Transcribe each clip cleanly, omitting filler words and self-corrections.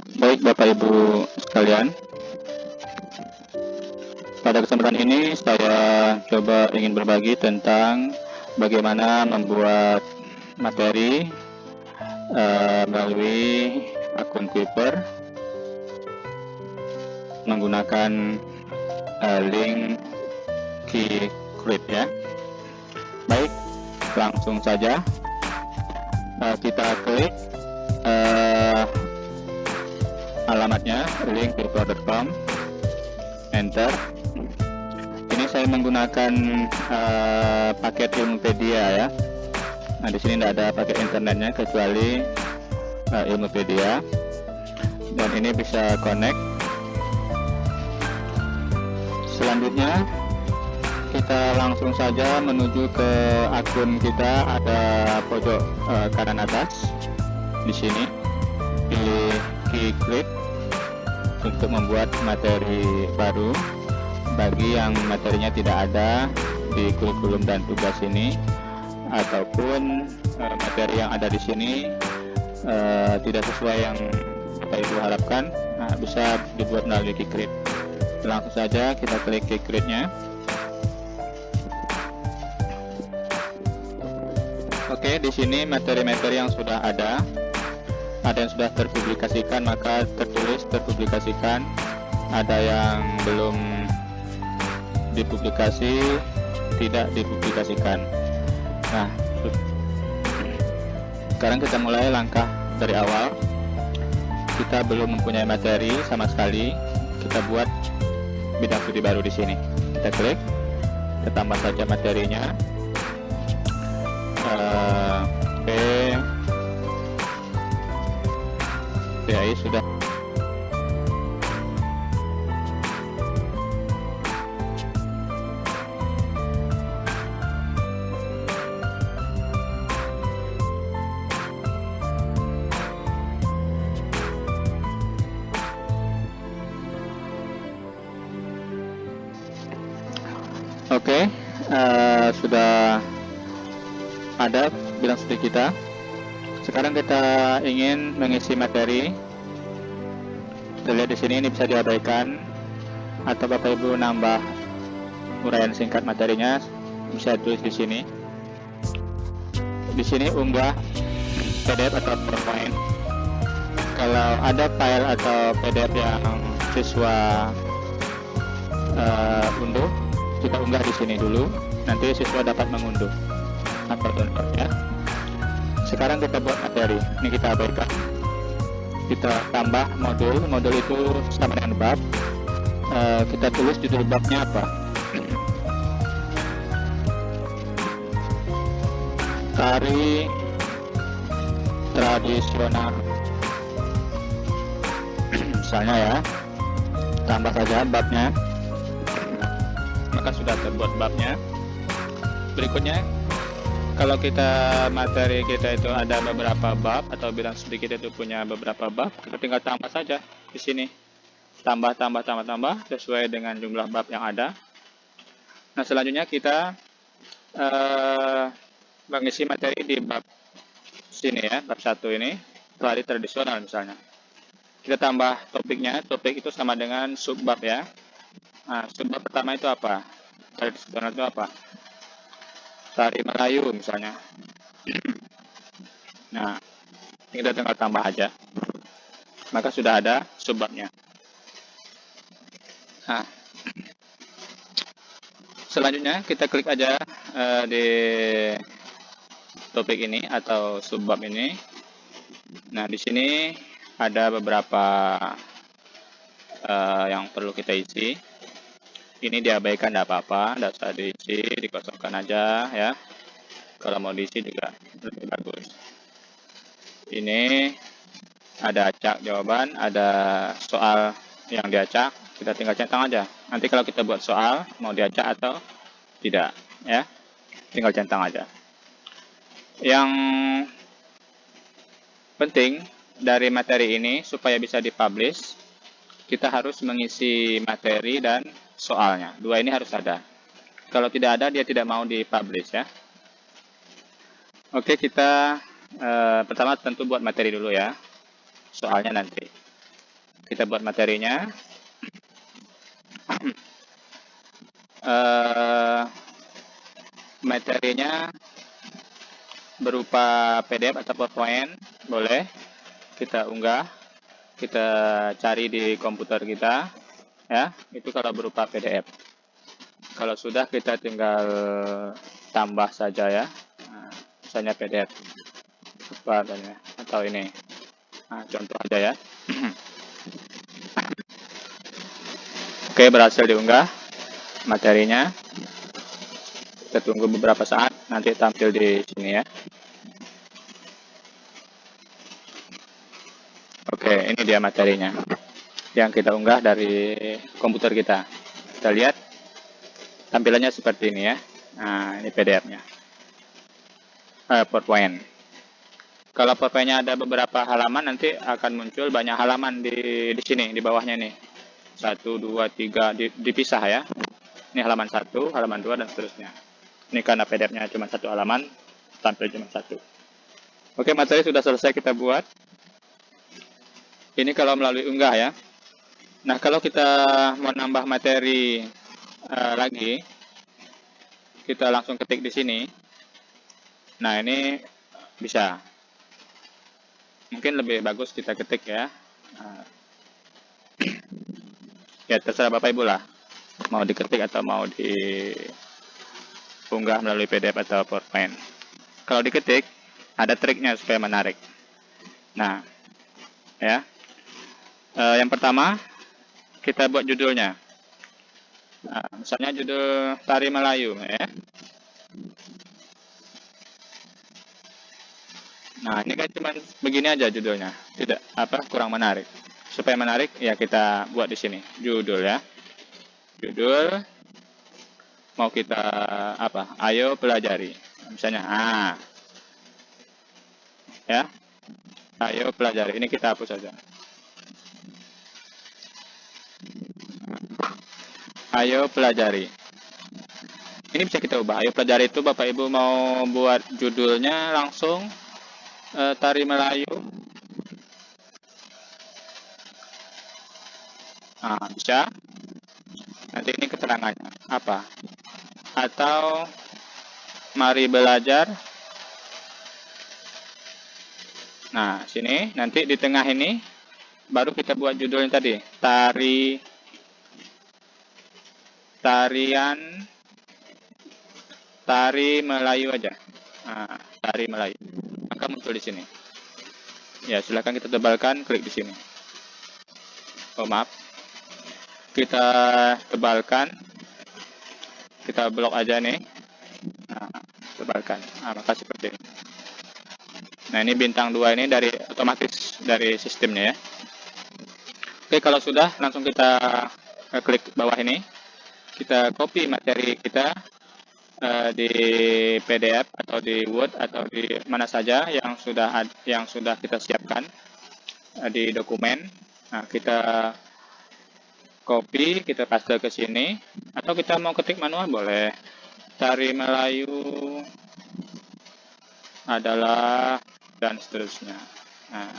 Baik Bapak Ibu sekalian, pada kesempatan ini saya coba ingin berbagi tentang bagaimana membuat materi melalui akun Kuiper menggunakan link KeyCreate ya. Baik, langsung saja kita klik alamatnya link.kuiper.com, enter. Ini saya menggunakan paket Ilmupedia ya. Nah, di sini tidak ada paket internetnya kecuali Ilmupedia, dan ini bisa connect. Selanjutnya kita langsung saja menuju ke akun kita, ada pojok kanan atas. Di sini pilih KeyCreate untuk membuat materi baru bagi yang materinya tidak ada di kurikulum dan tugas ini, ataupun materi yang ada di sini tidak sesuai yang Bapak Ibu harapkan. Nah, bisa dibuat melalui KeyCreate. Langsung saja kita klik KeyCreate-nya. Oke, di sini materi-materi yang sudah ada yang sudah terpublikasikan, maka tertulis terpublikasikan. Ada yang belum dipublikasi, tidak dipublikasikan. Nah, sekarang kita mulai langkah dari awal. Kita belum mempunyai materi sama sekali, kita buat bidang studi baru di sini. Kita klik, kita tambah saja materinya. PAI sudah. Oke, sudah ada bidang studi kita. Sekarang kita ingin mengisi materi. Kita lihat di sini, ini bisa diabaikan, atau Bapak Ibu nambah uraian singkat materinya, bisa tulis di sini. Di sini unggah PDF atau PowerPoint. Kalau ada file atau PDF yang siswa unduh, kita unggah di sini dulu. Nanti siswa dapat mengunduh atau download ya. Sekarang kita buat materi. Ini kita abaikan. Kita tambah modul. Modul itu sama dengan bab. Kita tulis judul babnya apa. Tari tradisional. Misalnya ya. Tambah saja babnya. Maka sudah terbuat babnya. Berikutnya, kalau kita materi kita itu ada beberapa bab, atau bidang studi kita itu punya beberapa bab, kita tinggal tambah saja di sini. Tambah sesuai dengan jumlah bab yang ada. Nah, selanjutnya kita mengisi materi di bab sini ya, bab 1 ini, tari tradisional misalnya. Kita tambah topiknya, topik itu sama dengan subbab ya. Nah, subbab pertama itu apa? Tari tradisional itu apa? Tari Melayu misalnya. Nah, kita tinggal tambah aja, maka sudah ada subbabnya. Nah, selanjutnya kita klik aja di topik ini atau subbab ini. Nah, di sini ada beberapa yang perlu kita isi. Ini diabaikan, tidak apa-apa, tidak usah diisi, dikosongkan aja ya. Kalau mau diisi juga lebih bagus. Ini ada acak jawaban, ada soal yang diacak, kita tinggal centang aja. Nanti kalau kita buat soal, mau diacak atau tidak ya, tinggal centang aja. Yang penting dari materi ini, supaya bisa dipublish, kita harus mengisi materi dan soalnya. Dua ini harus ada. Kalau tidak ada, dia tidak mau dipublish ya. Oke, kita pertama tentu buat materi dulu ya. Soalnya nanti. kita buat materinya. Materinya berupa PDF atau PowerPoint, boleh kita unggah, kita cari di komputer kita, ya. Itu kalau berupa PDF. Kalau sudah, kita tinggal tambah saja ya. Nah, misalnya PDF apa adanya, atau ini. Nah, contoh aja ya. Oke, berhasil diunggah materinya. Kita tunggu beberapa saat, nanti tampil di sini ya. Oke, ini dia materinya yang kita unggah dari komputer kita. Kita lihat tampilannya seperti ini ya. Nah, ini PDF-nya. PowerPoint. Kalau PowerPoint-nya ada beberapa halaman, nanti akan muncul banyak halaman di sini, di bawahnya nih. 1, 2, 3, dipisah ya. Ini halaman 1, halaman 2, dan seterusnya. Ini karena PDF-nya cuma 1 halaman, tampil cuma 1. Oke, materi sudah selesai kita buat. Ini kalau melalui unggah ya. Nah, kalau kita mau nambah materi lagi, kita langsung ketik di sini. Nah, ini bisa. Mungkin lebih bagus kita ketik ya. Ya, terserah Bapak Ibu lah. Mau diketik atau mau diunggah melalui PDF atau PowerPoint. Kalau diketik, ada triknya supaya menarik. Nah, ya. Yang pertama, kita buat judulnya. Nah, misalnya judul Tari Melayu ya. Nah, ini kan cuma begini aja judulnya. Tidak kurang menarik. Supaya menarik ya kita buat di sini judul ya. Judul mau kita apa? Ayo pelajari. Misalnya ya. Ayo pelajari. Ini kita hapus saja. Ayo pelajari. Ini bisa kita ubah. Ayo pelajari itu Bapak Ibu mau buat judulnya langsung Tari Melayu. Nah, bisa. Nanti ini keterangannya apa? Atau mari belajar. Nah, sini nanti di tengah ini baru kita buat judulnya tadi. Tari Melayu aja. Nah, Tari Melayu. Maka muncul di sini. Ya, silakan kita tebalkan, klik di sini. Oh, maaf. Kita tebalkan. Kita blok aja nih. Nah, tebalkan. Nah, maka seperti ini. Nah, ini bintang 2 ini dari otomatis dari sistemnya ya. Oke, kalau sudah langsung kita klik bawah ini. Kita copy materi kita di PDF atau di Word atau di mana saja yang sudah kita siapkan di dokumen. Nah, kita copy, kita paste ke sini, atau kita mau ketik manual boleh. Tari Melayu adalah dan seterusnya. Nah,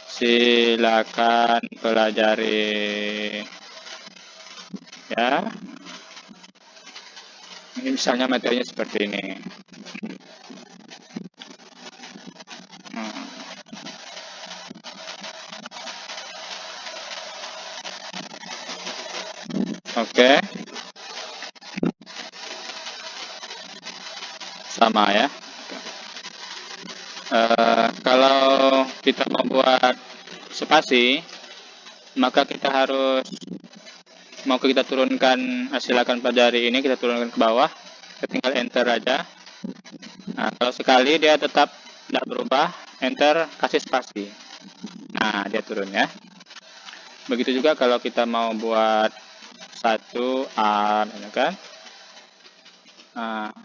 silakan pelajari ya. Ini misalnya materinya seperti ini. Oke. Sama ya. Kalau kita mau buat spasi, maka kita harus mau kita turunkan silakan pelajari ini, kita turunkan ke bawah, kita tinggal enter aja. Nah, kalau sekali dia tetap tidak berubah, enter, kasih spasi. Nah, dia turun ya. Begitu juga kalau kita mau buat 1A, kan? Nah,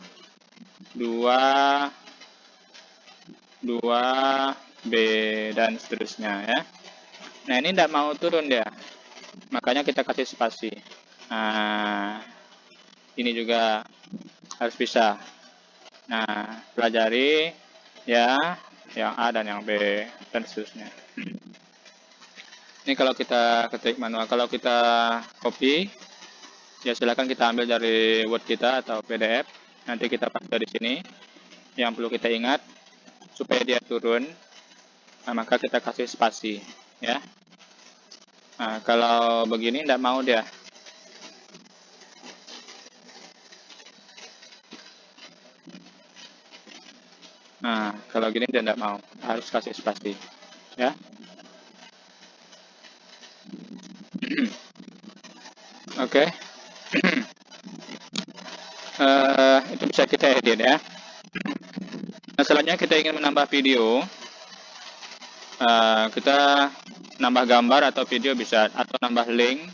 2B dan seterusnya ya. Nah, ini tidak mau turun dia, makanya kita kasih spasi. Nah, ini juga harus bisa. Nah, pelajari ya yang A dan yang B dan seterusnya. Ini kalau kita ketik manual. Kalau kita copy, ya silakan kita ambil dari Word kita atau PDF. Nanti kita paste di sini. Yang perlu kita ingat, supaya dia turun, nah, maka kita kasih spasi, ya. Nah, kalau begini tidak mau dia. Nah, kalau gini dia tidak mau, harus kasih spasi, ya. Oke. Itu bisa kita edit, ya. Nah, selanjutnya kita ingin menambah video. Kita nambah gambar atau video bisa, atau nambah link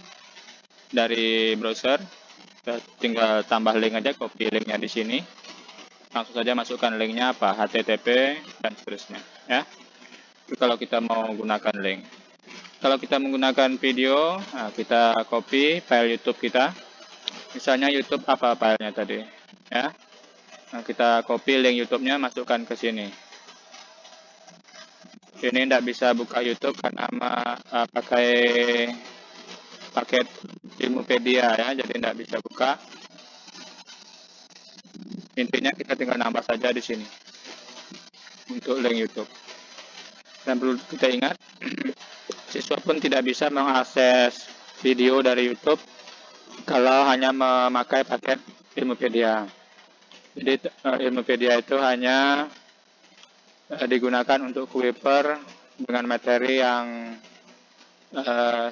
dari browser. Kita tinggal tambah link aja, copy linknya di sini. Langsung saja masukkan linknya apa, HTTP dan seterusnya, ya. Itu kalau kita mau gunakan link. Kalau kita menggunakan video, nah, kita copy file YouTube kita. Misalnya YouTube apa filenya tadi, ya. Nah, kita copy link YouTube-nya, masukkan ke sini. Ini tidak bisa buka YouTube karena pakai paket Filmopedia, ya, jadi tidak bisa buka. Intinya kita tinggal nambah saja di sini untuk link YouTube. Dan perlu kita ingat, siswa pun tidak bisa mengakses video dari YouTube kalau hanya memakai paket Filmopedia. Jadi Filmopedia itu hanya digunakan untuk Kuiper dengan materi yang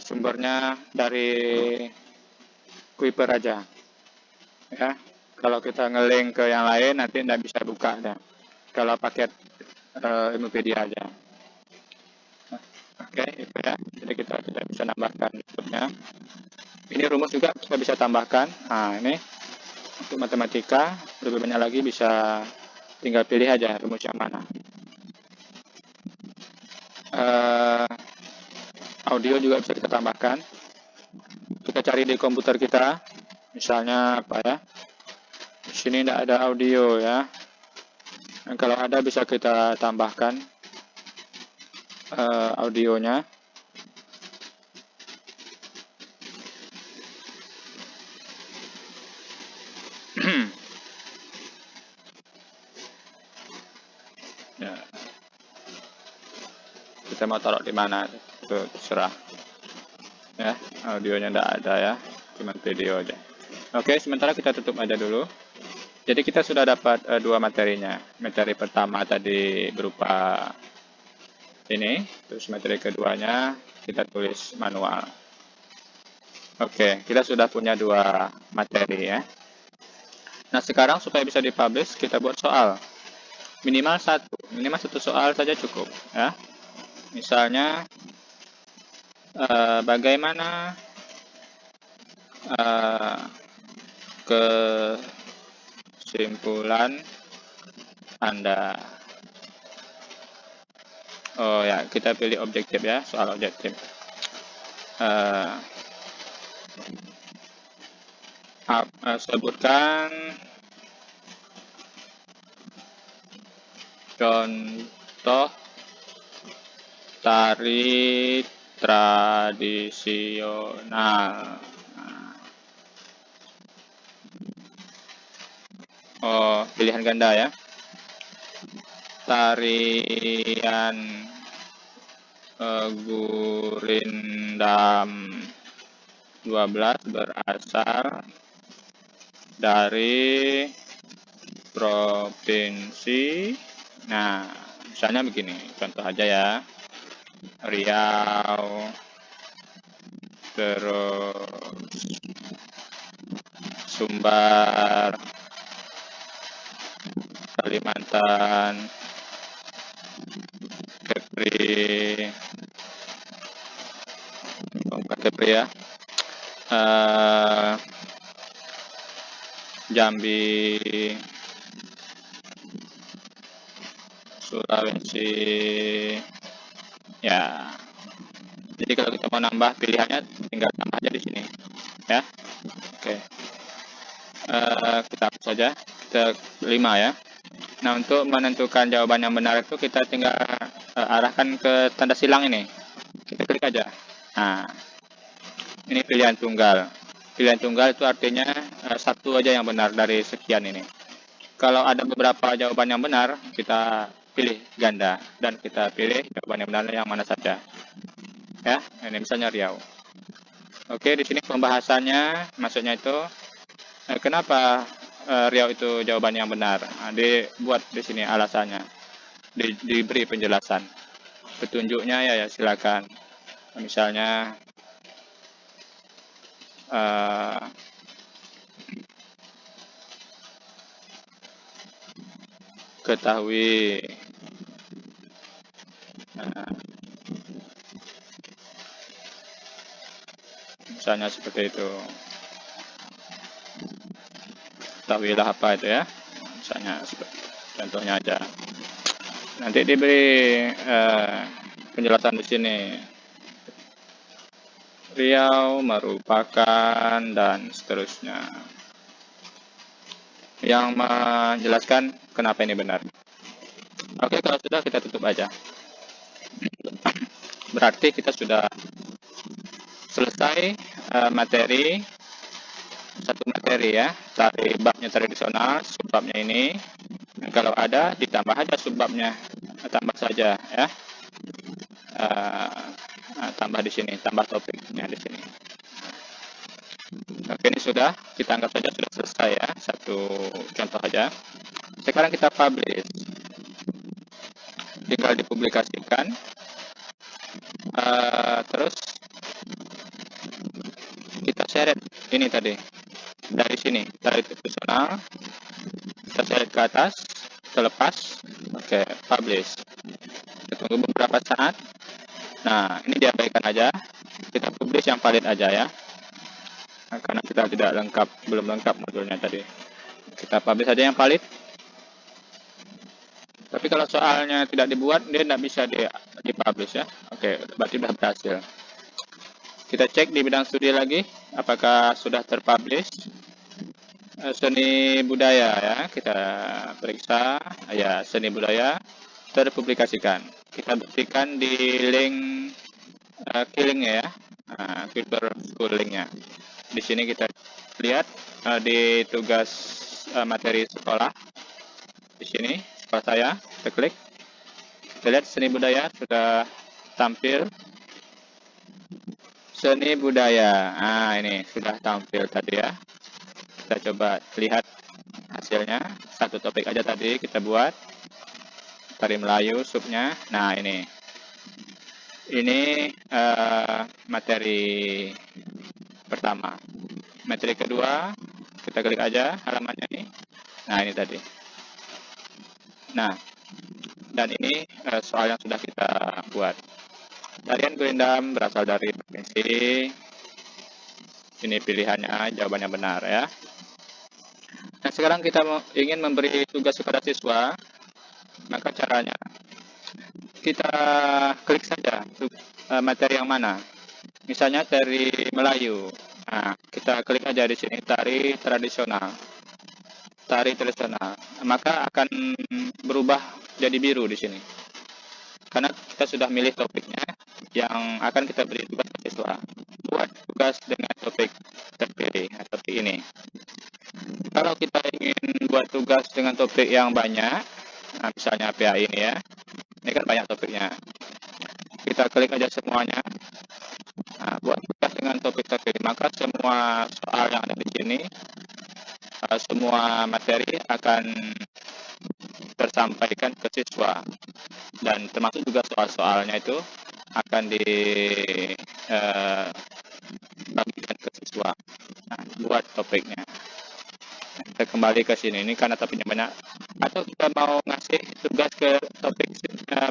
sumbernya dari Kuiper aja, ya. Kalau kita ngelink ke yang lain nanti tidak bisa buka dah. Kalau paket Filmopedia aja. Oke, itu ya. Jadi kita tidak bisa nambahkan YouTube-nya. Ini rumus juga kita bisa tambahkan. Nah, ini untuk matematika lebih banyak lagi, bisa tinggal pilih aja rumus yang mana. Audio juga bisa kita tambahkan. Kita cari di komputer kita, misalnya apa ya? Di sini tidak ada audio, ya. Dan kalau ada bisa kita tambahkan audionya. Ya. Kita mau taruh di mana, itu terserah, ya. Audionya tidak ada, ya, cuma video aja. Oke, sementara kita tutup aja dulu. Jadi kita sudah dapat dua materinya. Materi pertama tadi berupa ini, terus materi keduanya kita tulis manual. Oke, kita sudah punya dua materi, ya. Nah, sekarang supaya bisa dipublish, kita buat soal. Minimal satu soal saja cukup, ya. Misalnya, bagaimana kesimpulan Anda? Oh ya, kita pilih objektif, ya, soal objektif. Sebutkan contoh tari tradisional. Oh, pilihan ganda, ya. Tarian Gurindam 12 berasal dari provinsi. Nah, misalnya begini, contoh aja, ya. Riau, terus Sumbar, Kalimantan, Kepri, bukan Kepri, ya, Jambi, Sulawesi, ya. Jadi kalau kita mau nambah pilihannya, tinggal tambah aja di sini, ya. Oke. Kita hapus saja, kita 5, ya. Nah, untuk menentukan jawaban yang benar itu kita tinggal arahkan ke tanda silang ini. Kita klik aja. Nah, ini pilihan tunggal. Pilihan tunggal itu artinya satu aja yang benar dari sekian ini. Kalau ada beberapa jawaban yang benar, kita pilih ganda dan kita pilih jawaban yang benar yang mana saja. Ya, ini misalnya Riau. Oke, di sini pembahasannya, maksudnya itu kenapa Riau itu jawaban yang benar. Nah, dibuat di sini alasannya, diberi penjelasan. Petunjuknya ya silakan. Misalnya ketahui misalnya seperti itu, ketahuilah apa itu ya, misalnya contohnya aja, nanti diberi penjelasan di sini. Riau merupakan dan seterusnya, yang menjelaskan kenapa ini benar. Oke, kalau sudah kita tutup aja. Berarti kita sudah selesai satu materi ya, dari babnya tradisional, subbabnya ini. Kalau ada ditambah aja subbabnya, tambah saja ya, tambah di sini, tambah topiknya di sini. Oke, ini sudah, kita anggap saja sudah selesai ya, satu contoh aja. Sekarang kita publish, tinggal dipublikasikan. Terus kita seret ini tadi dari sini, dari tradisional kita seret ke atas, terlepas. Oke, publish. Kita tunggu beberapa saat. Nah, ini diabaikan aja, kita publish yang valid aja ya, karena kita tidak lengkap, belum lengkap modulnya tadi. Kita publish saja yang valid. Tapi kalau soalnya tidak dibuat, dia tidak bisa dipublish ya. Oke, berarti sudah berhasil. Kita cek di bidang studi lagi, apakah sudah terpublish. Seni budaya ya, kita periksa ya, seni budaya terpublikasikan. Kita buktikan di link key-linknya ya, Fiber School linknya. Di sini kita lihat di tugas materi sekolah. Di sini sekolah saya, kita klik. Kita lihat seni budaya sudah tampil. Seni budaya, nah ini sudah tampil tadi ya. Kita coba lihat hasilnya. Satu topik aja tadi kita buat, tari Melayu subnya. Nah ini materi pertama. Materi kedua kita klik aja halamannya ini. Nah ini tadi. Nah, dan ini soal yang sudah kita buat. Tarian Gurindam berasal dari provinsi. Ini pilihannya, jawabannya benar ya. Nah, sekarang kita ingin memberi tugas kepada siswa. Maka caranya, kita klik saja materi yang mana. Misalnya tari Melayu. Nah, kita klik aja di sini, tari tradisional. Tari tradisional. Maka akan berubah jadi biru di sini. Karena kita sudah milih topiknya yang akan kita beri tugas ke siswa. Buat tugas dengan topik terpilih, topik ini. Kalau kita ingin buat tugas dengan topik yang banyak, nah misalnya PAI ini ya, ini kan banyak topiknya. Kita klik aja semuanya. Nah, buat tugas dengan topik terpilih, maka semua soal yang ada di sini, semua materi akan tersampaikan ke siswa. Dan termasuk juga soal-soalnya itu akan dibagikan ke siswa. Nah, buat topiknya. Kita kembali ke sini, ini karena topiknya banyak. Atau kita mau ngasih tugas ke topik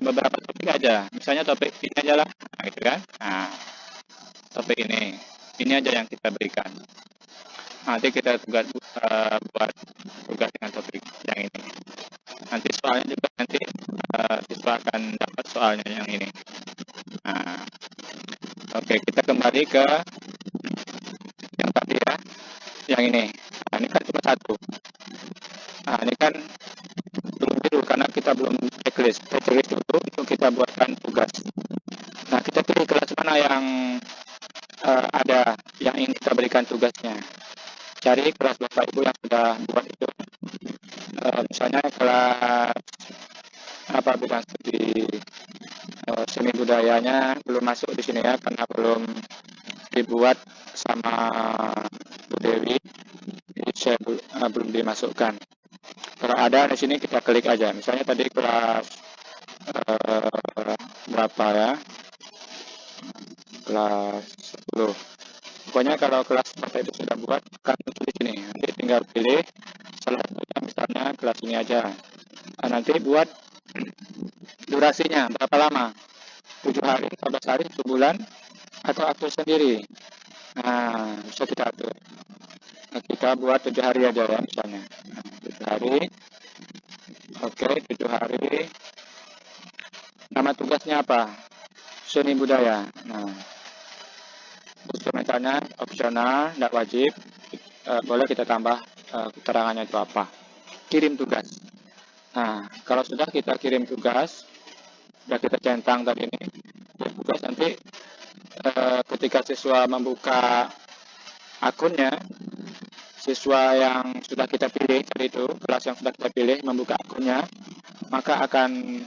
beberapa topik aja. Misalnya topik ini aja lah, nah, gitu kan. Nah, topik ini aja yang kita berikan. Nanti kita buat tugas dengan topik yang ini. Nanti soalnya juga nanti siswa akan dapat soalnya yang ini. Nah, oke, kita kembali ke yang tadi ya, yang ini. Nah, ini kan cuma satu. Nah, ini kan belum biru karena kita belum checklist. Checklist dulu untuk kita buatkan tugas. Nah, kita pilih kelas mana yang ada yang ingin kita berikan tugasnya. Cari kelas Bapak Ibu yang sudah buat itu. Misalnya kelas bidang studi seni budayanya belum masuk di sini ya, karena belum dibuat sama Bu Dewi, jadi saya belum dimasukkan. Kalau ada di sini kita klik aja. Misalnya tadi kelas berapa ya? Kelas 10. Pokoknya kalau kelas Bapak itu sudah buat, akan muncul di sini. Nanti tinggal pilih salah satunya, misalnya kelas ini aja. Nah, nanti buat durasinya berapa lama? 7 hari, 14 hari, 1 bulan, atau atur sendiri. Nah, bisa kita atur. Nah, kita buat 7 hari aja ya misalnya. Nah, 7 hari. Oke, 7 hari. Nama tugasnya apa? Seni budaya. Nah, instrumentalnya opsional, tidak wajib. Boleh kita tambah keterangannya itu apa. Kirim tugas. Nah, kalau sudah kita kirim tugas, sudah kita centang tadi ini, tugas nanti ketika siswa membuka akunnya, siswa yang sudah kita pilih tadi itu, kelas yang sudah kita pilih membuka akunnya, maka akan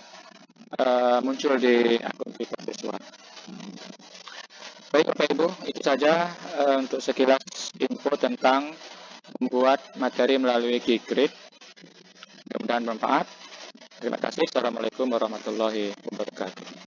muncul di akun kita siswa. Baik Bapak Ibu, itu saja untuk sekilas info tentang membuat materi melalui Gigrit. Mudah-mudahan bermanfaat. Terima kasih. Assalamualaikum warahmatullahi wabarakatuh.